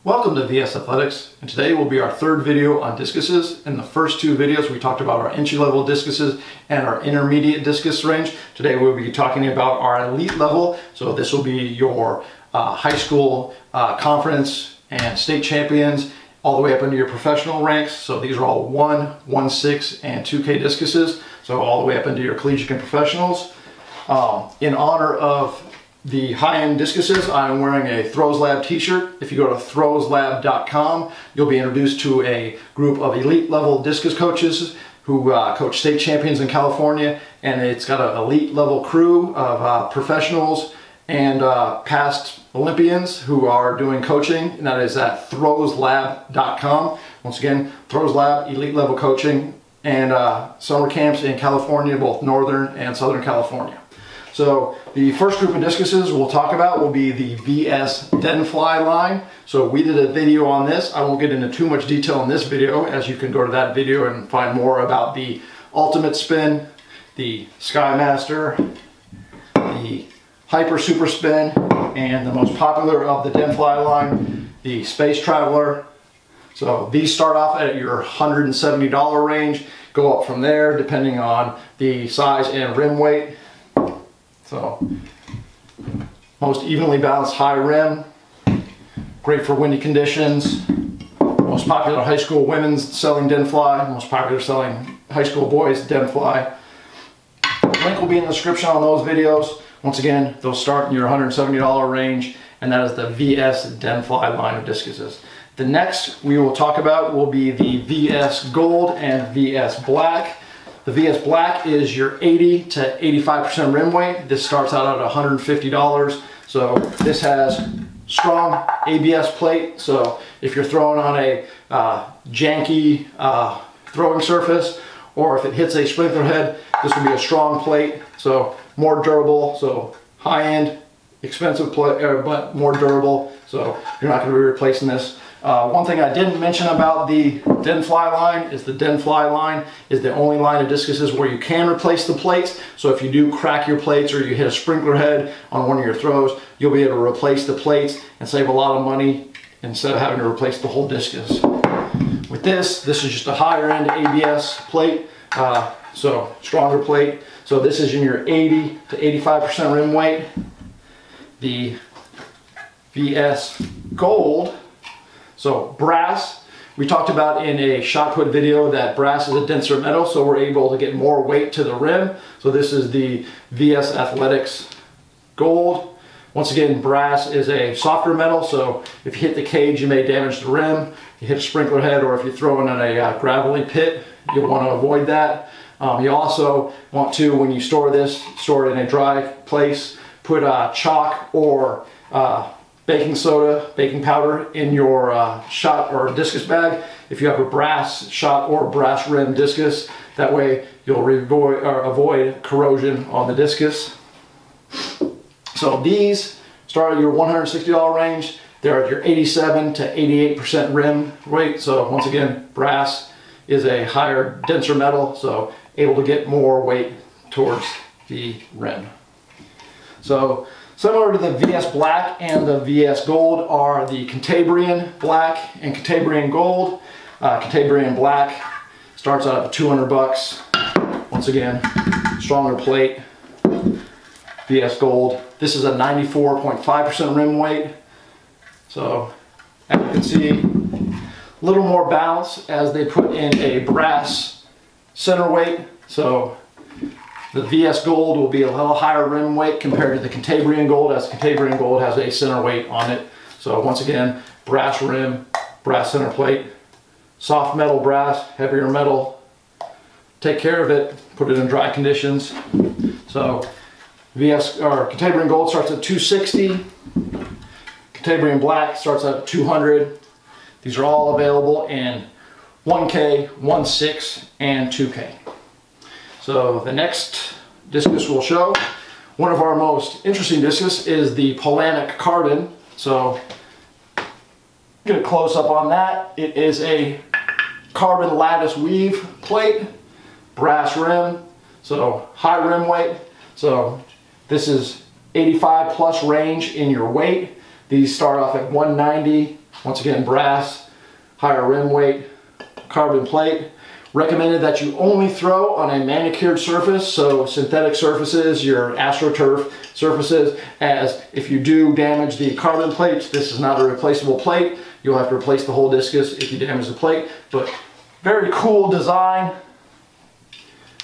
Welcome to VS Athletics, and today will be our third video on discuses. In the first two videos we talked about our entry-level discuses and our intermediate discus range. Today we'll be talking about our elite level, so this will be your high school conference and state champions all the way up into your professional ranks. So these are all 1, 1/6, and 2K discuses, so all the way up into your collegiate and professionals. In honor of the high-end discuses, I'm wearing a Throws Lab t-shirt. If you go to throwslab.com, you'll be introduced to a group of elite level discus coaches who coach state champions in California, and it's got an elite level crew of professionals and past Olympians who are doing coaching, and that is at throwslab.com. Once again, Throws Lab, elite level coaching, and summer camps in California, both Northern and Southern California. So the first group of discuses we'll talk about will be the VS Denfly line. So we did a video on this. I won't get into too much detail in this video, as you can go to that video and find more about the Ultimate Spin, the Skymaster, the Hyper Super Spin, and the most popular of the Denfly line, the Space Traveler. So these start off at your $170 range, go up from there depending on the size and rim weight. So, most evenly balanced high rim, great for windy conditions, most popular high school women's selling Denfly, most popular selling high school boys Denfly. Link will be in the description on those videos. Once again, those start in your $170 range, and that is the VS Denfly line of discuses. The next we will talk about will be the VS Gold and VS Black. The VS Black is your 80 to 85% rim weight. This starts out at $150. So this has strong ABS plate. So if you're throwing on a janky throwing surface, or if it hits a sprinkler head, this will be a strong plate. So more durable. So high-end, expensive plate, but more durable. So you're not going to be replacing this. One thing I didn't mention about the Denfly line is the Denfly line is the only line of discuses where you can replace the plates. So if you do crack your plates or you hit a sprinkler head on one of your throws, you'll be able to replace the plates and save a lot of money instead of having to replace the whole discus. With this is just a higher end ABS plate, so stronger plate. So this is in your 80 to 85% rim weight. The VS Gold, so brass, we talked about in a shot put video that brass is a denser metal, so we're able to get more weight to the rim. So this is the VS Athletics Gold. Once again, brass is a softer metal, so if you hit the cage, you may damage the rim. You hit a sprinkler head, or if you're throwing in a gravelly pit, you'll want to avoid that. You also want to, when you store this, store it in a dry place. Put chalk or baking soda, baking powder in your shot or discus bag if you have a brass shot or brass rim discus. That way you'll avoid corrosion on the discus. So these start at your $160 range. They're at your 87 to 88% rim weight. So once again, brass is a higher, denser metal, so able to get more weight towards the rim. So similar to the VS Black and the VS Gold are the Cantabrian Black and Cantabrian Gold. Cantabrian Black starts out at $200. Once again, stronger plate. VS Gold, this is a 94.5% rim weight. So as you can see, a little more bounce as they put in a brass center weight. So the VS Gold will be a little higher rim weight compared to the Cantabrian Gold, as Cantabrian Gold has a center weight on it. So once again, brass rim, brass center plate, soft metal brass, heavier metal. Take care of it, put it in dry conditions. So Cantabrian Gold starts at $260. Cantabrian Black starts at $200. These are all available in 1K, 1/6, and 2K. So the next discus we'll show, one of our most interesting discus is the Polanik Carbon. So get a close up on that. It is a carbon lattice weave plate, brass rim, so high rim weight. So this is 85 plus range in your weight. These start off at 190. Once again, brass, higher rim weight, carbon plate. Recommended that you only throw on a manicured surface, so synthetic surfaces, your AstroTurf surfaces, as if you do damage the carbon plates, this is not a replaceable plate. You'll have to replace the whole discus if you damage the plate. But very cool design.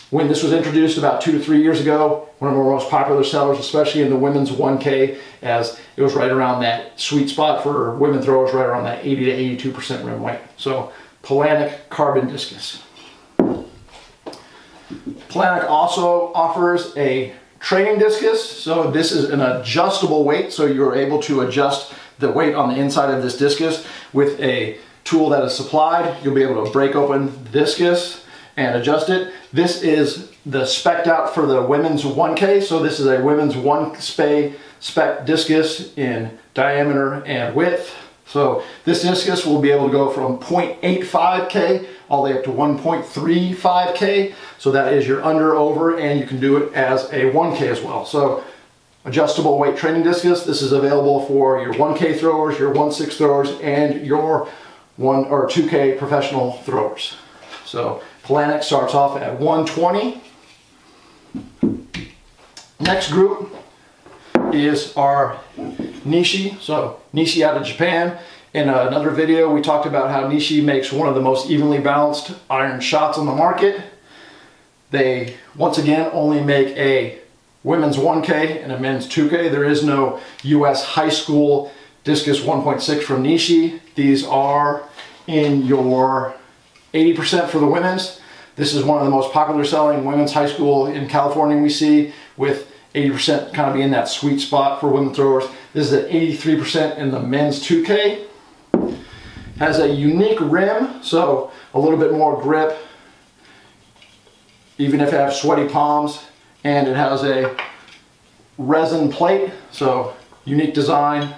When this was introduced about 2 to 3 years ago, one of our most popular sellers, especially in the women's 1K, as it was right around that sweet spot for women throwers, right around that 80 to 82% rim weight. So Polanik carbon discus. Polanik also offers a training discus. So this is an adjustable weight, so you're able to adjust the weight on the inside of this discus with a tool that is supplied. You'll be able to break open the discus and adjust it. This is the spec'd out for the women's 1K, so this is a women's 1 spec discus in diameter and width. So this discus will be able to go from 0.85K all the way up to 1.35K. So that is your under, over, and you can do it as a 1K as well. So adjustable weight training discus. This is available for your 1K throwers, your 1/6 throwers, and your 1 or 2K professional throwers. So Polanik starts off at 120. Next group is our Nishi. So Nishi out of Japan. In another video we talked about how Nishi makes one of the most evenly balanced iron shots on the market. They once again only make a women's 1K and a men's 2K. There is no US high school discus 1.6 from Nishi. These are in your 80% for the women's. This is one of the most popular selling women's high school in California we see, with 80% kind of being that sweet spot for women throwers. This is at 83% in the men's 2K. Has a unique rim, so a little bit more grip, even if you have sweaty palms. And it has a resin plate, so unique design.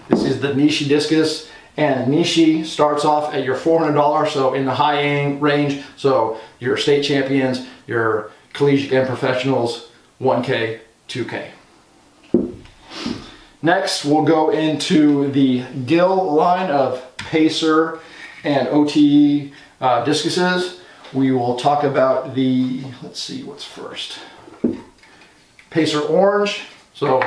This is the Nishi discus, and Nishi starts off at your $400, so in the high end range. So your state champions, your collegiate and professionals, 1K, 2K. Next, we'll go into the Gill line of Pacer and OTE discuses. We will talk about the, let's see what's first. Pacer orange, so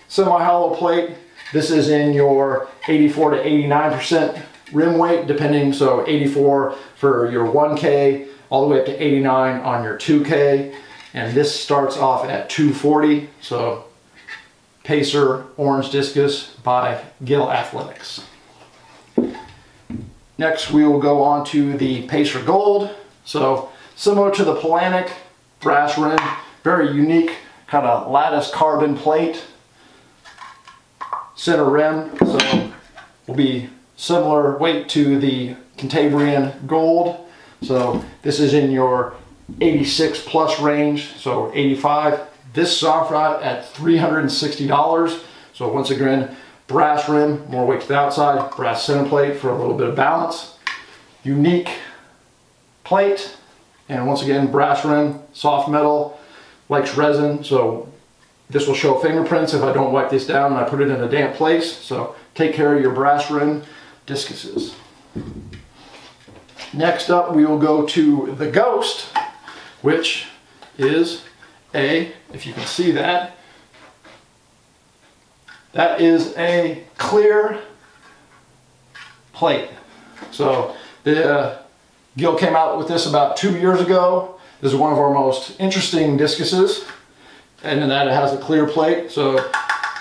semi-hollow plate. This is in your 84 to 89% rim weight, depending, so 84 for your 1K, all the way up to 89 on your 2K. And this starts off at 240, so Pacer orange discus by Gill Athletics. Next we will go on to the Pacer gold. So similar to the Polanik, brass rim, very unique kind of lattice carbon plate, center rim, so will be similar weight to the Cantabrian gold. So this is in your 86 plus range, so 85. This soft rod at $360. So once again, brass rim, more weight to the outside, brass center plate for a little bit of balance. Unique plate, and once again, brass rim, soft metal, likes resin, so this will show fingerprints if I don't wipe this down and I put it in a damp place. So take care of your brass rim discuses. Next up, we will go to the Ghost, which is a, if you can see that, that is a clear plate. So the Gill came out with this about 2 years ago. This is one of our most interesting discuses, and in that it has a clear plate. So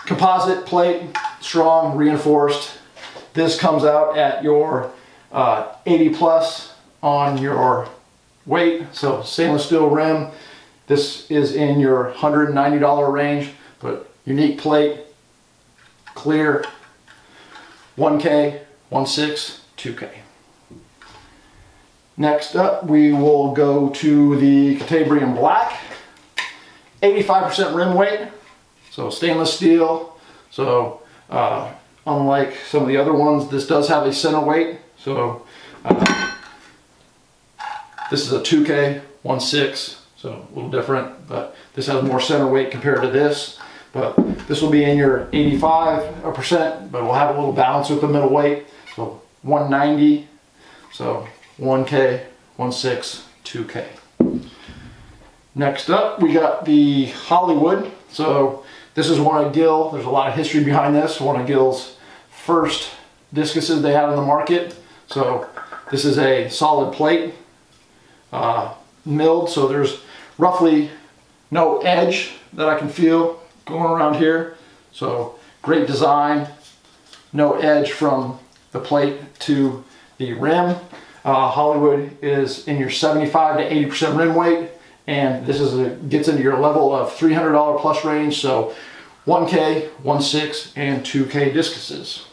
composite plate, strong, reinforced. This comes out at your 80 plus on your weight, so stainless steel rim. This is in your $190 range, but unique plate, clear, 1K, 1/6, 2K. Next up, we will go to the Cantabrian black, 85% rim weight, so stainless steel. So unlike some of the other ones, this does have a center weight. So this is a 2K, 1/6, so a little different, but this has more center weight compared to this. but this will be in your 85%, but we'll have a little balance with the middle weight. So 190, so 1K, 1.6, 2K. Next up, we got the Hollywood. So this is one of Gill. There's a lot of history behind this. One of Gill's first discuses they had on the market. So this is a solid plate, milled. So there's roughly no edge that I can feel going around here. So great design, no edge from the plate to the rim. Hollywood is in your 75 to 80% rim weight, and this gets into your level of $300 plus range. So 1K, 1.6, and 2K discuses.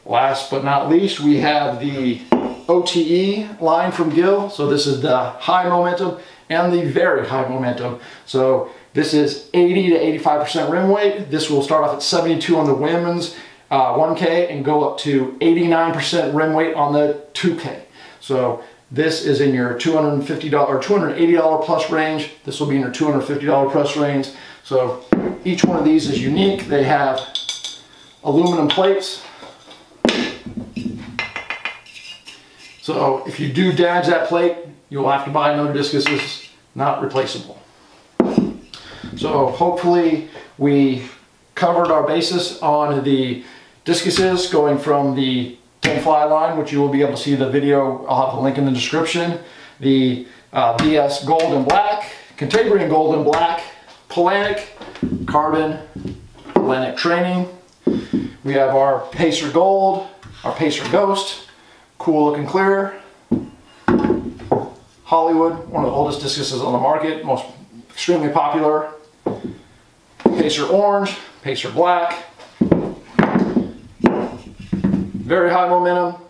Last but not least, we have the OTE line from Gill. So this is the high momentum and the very high momentum. So this is 80 to 85% rim weight. This will start off at 72 on the women's 1K and go up to 89% rim weight on the 2K. So this is in your $250 or $280 plus range. This will be in your $250 plus range. So each one of these is unique. They have aluminum plates. So if you do damage that plate, you'll have to buy another discus. It's not replaceable. So hopefully we covered our basis on the discuses, going from the Denfly line, which you will be able to see the video. I'll have a link in the description. The BS Gold and Black, Cantabrian Gold and Black, Polanik, Carbon, Polanik Training. We have our Pacer Gold, our Pacer Ghost, cool looking clear. Hollywood, one of the oldest discuses on the market, most extremely popular. Pacer Orange, Pacer Black, very high momentum,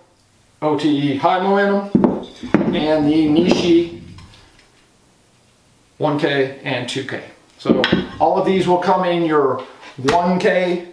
OTE high momentum, and the Nishi 1K and 2K. So all of these will come in your 1K,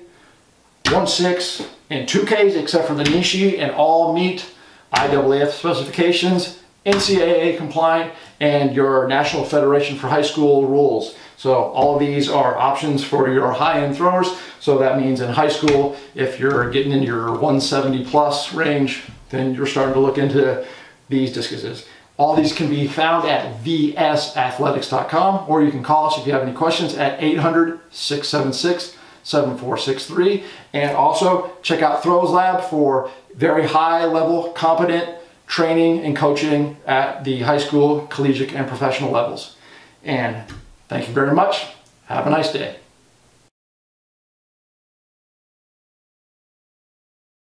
1.6, and 2Ks except for the Nishi, and all meet IAAF specifications, NCAA compliant, and your National Federation for High School rules. So all of these are options for your high-end throwers. So that means in high school, if you're getting into your 170 plus range, then you're starting to look into these discuses. All these can be found at vsathletics.com, or you can call us if you have any questions at 800-676-7463. And also check out Throws Lab for very high level, competent training and coaching at the high school, collegiate, and professional levels. And thank you very much. Have a nice day.